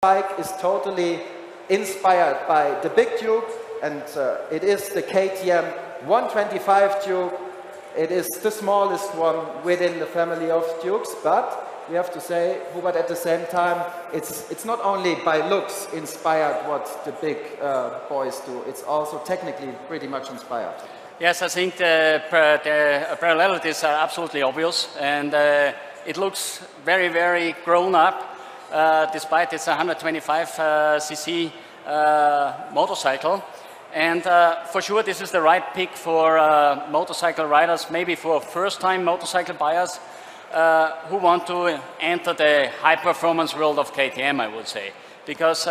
bike is totally inspired by the big Duke, and it is the KTM 125 Duke. It is the smallest one within the family of Dukes, but we have to say, Hubert, at the same time, it's not only by looks inspired what the big boys do, it's also technically pretty much inspired. Yes, I think the parallelities are absolutely obvious, and it looks very, very grown up, despite it's a 125cc motorcycle. And for sure, this is the right pick for motorcycle riders, maybe for first-time motorcycle buyers who want to enter the high-performance world of KTM, I would say. Because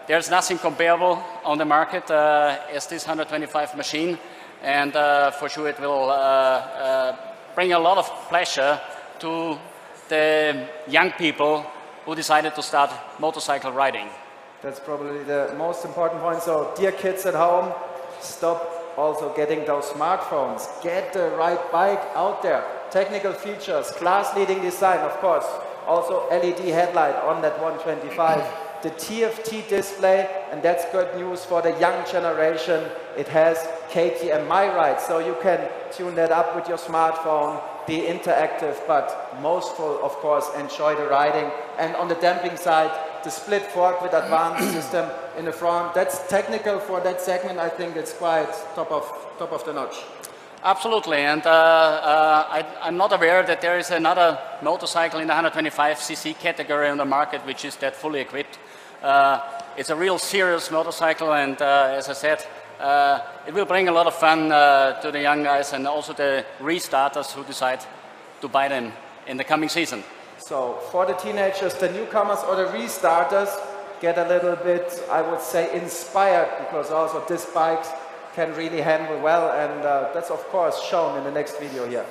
there's nothing comparable on the market as this 125 machine. And for sure, it will bring a lot of pleasure to the young people who decided to start motorcycle riding. That's probably the most important point. So, dear kids at home, stop also getting those smartphones. Get the right bike out there. Technical features, class-leading design, of course. Also LED headlight on that 125. The TFT display, and that's good news for the young generation. It has KTM MyRide, so you can tune that up with your smartphone, be interactive, but most of course, enjoy the riding. And on the damping side, the split fork with advanced system in the front. That's technical for that segment. I think it's quite top of the notch. Absolutely, and I'm not aware that there is another motorcycle in the 125cc category on the market which is that fully equipped. It's a real serious motorcycle, and as I said, it will bring a lot of fun to the young guys and also the restarters who decide to buy them in the coming season. So for the teenagers, the newcomers or the restarters get a little bit, I would say, inspired, because also this bike can really handle well, and that's of course shown in the next video here.